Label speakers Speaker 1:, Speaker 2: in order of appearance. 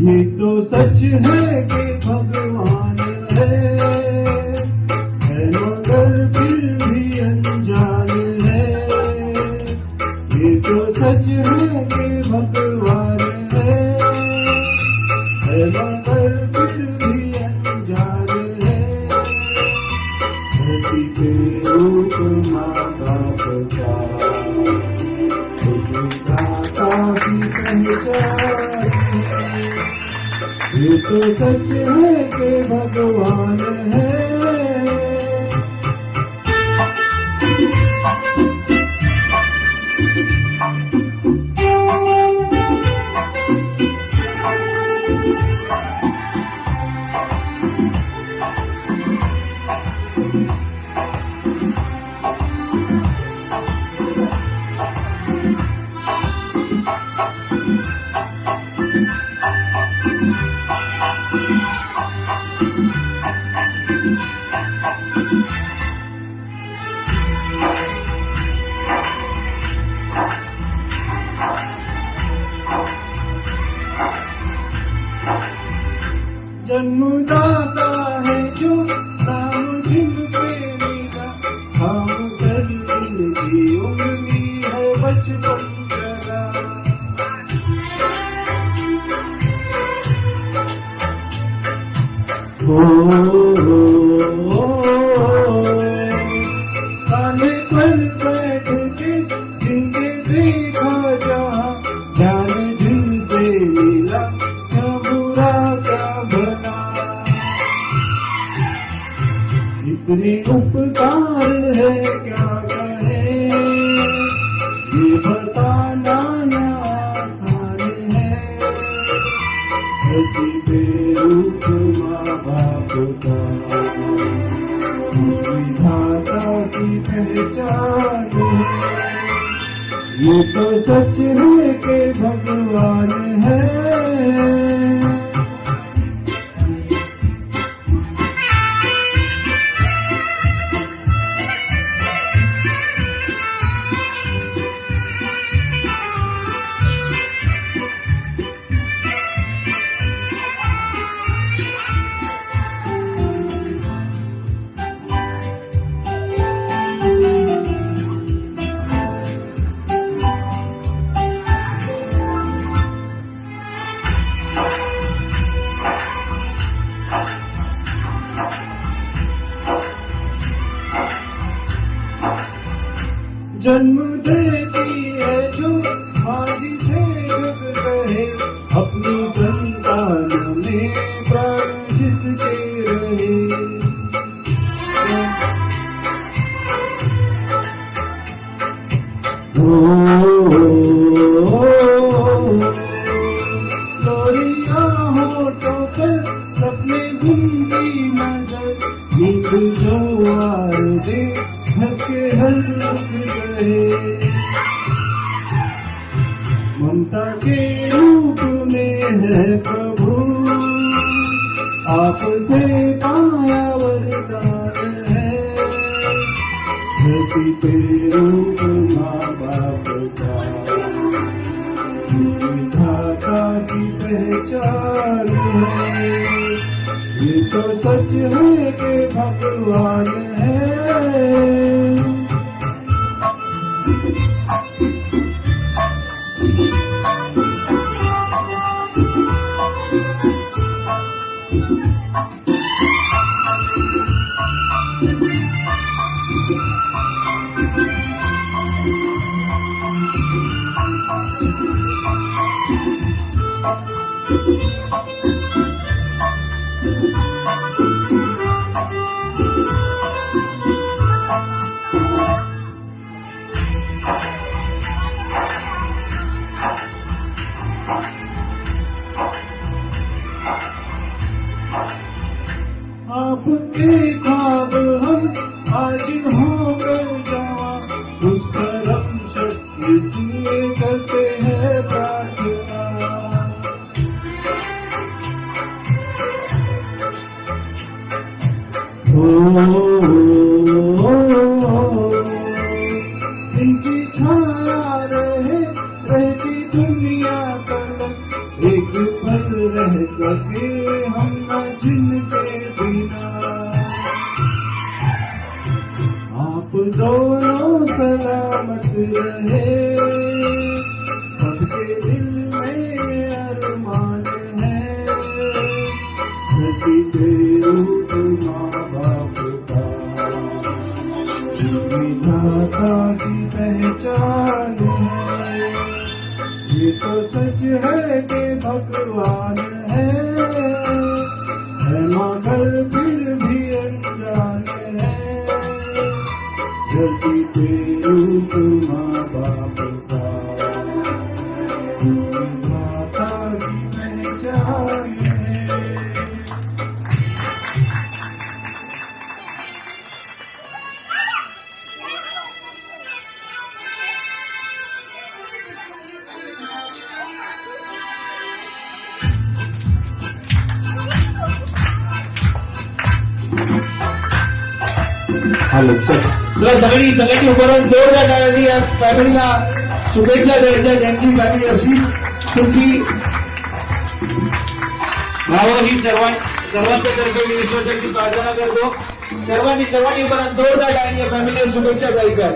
Speaker 1: ये तो सच है कि भगवान है मगर फिर भी अनजान है। ये तो सच है कि भगवान है मगर फिर भी अनजान है। धरती पे रूप माँ बाप का उस विधाता की पहचान। ये तो सच है कि भगवान है। जन्मदाता है जो नाम जिनसे मिला, हम कर जिनकी उंगली है बचपन चला। काले पर बैठ के जिनके देखा जहाँ, जान जिनसे मिला क्या बुरा क्या भला। इतने उपकार है क्या कहे, ये बताना ना आसान है। धरती पे रूप माँ बाप का उस विधाता की पहचान है। ये तो सच है कि भगवान है। जन्म देती है जो माँ जिसे जग कहे, अपनी संतान में प्राण जिसके रहे। लोरिया होठों पर सपने घूमती नजर, नींद जो आर दे हंस के हर रुक गए। ममता के रूप में है प्रभु, आपसे पाया वरदान है। धरती पे रूप माँ बाप का विधाता की पहचान है। ये तो सच है कि भगवान है। आपके ख्वाब हम आज होकर जवां, उस परम शक्ति से करते हैं प्रार्थना। इनकी छाया रहे रहती दुनिया तक, एक पल रह सके हम न जिनके बिना। आप दोनों सलामत रहे, सबके दिल में अरमान है, प्रति रूप माँ बाप का, विधाता की पहचान है। ये तो सच है कि भगवान है मगर फिर भी अनजान है, धरती पे रूप माँ बाप का, माता की पहचान है।
Speaker 2: हॅलो चल
Speaker 3: तुला सगळी उभारून जोरदार टाळ्यांनी या फॅमिलीला शुभेच्छा द्यायच्या. त्यांची फॅमिली अशी सुखी व्हावं ही सर्वांच्या तर्फे मी ईश्वरचरणी प्रार्थना करतो. सर्वांनी उभारून जोरदार टाळ्यांनी या फॅमिलीला शुभेच्छा द्यायच्या.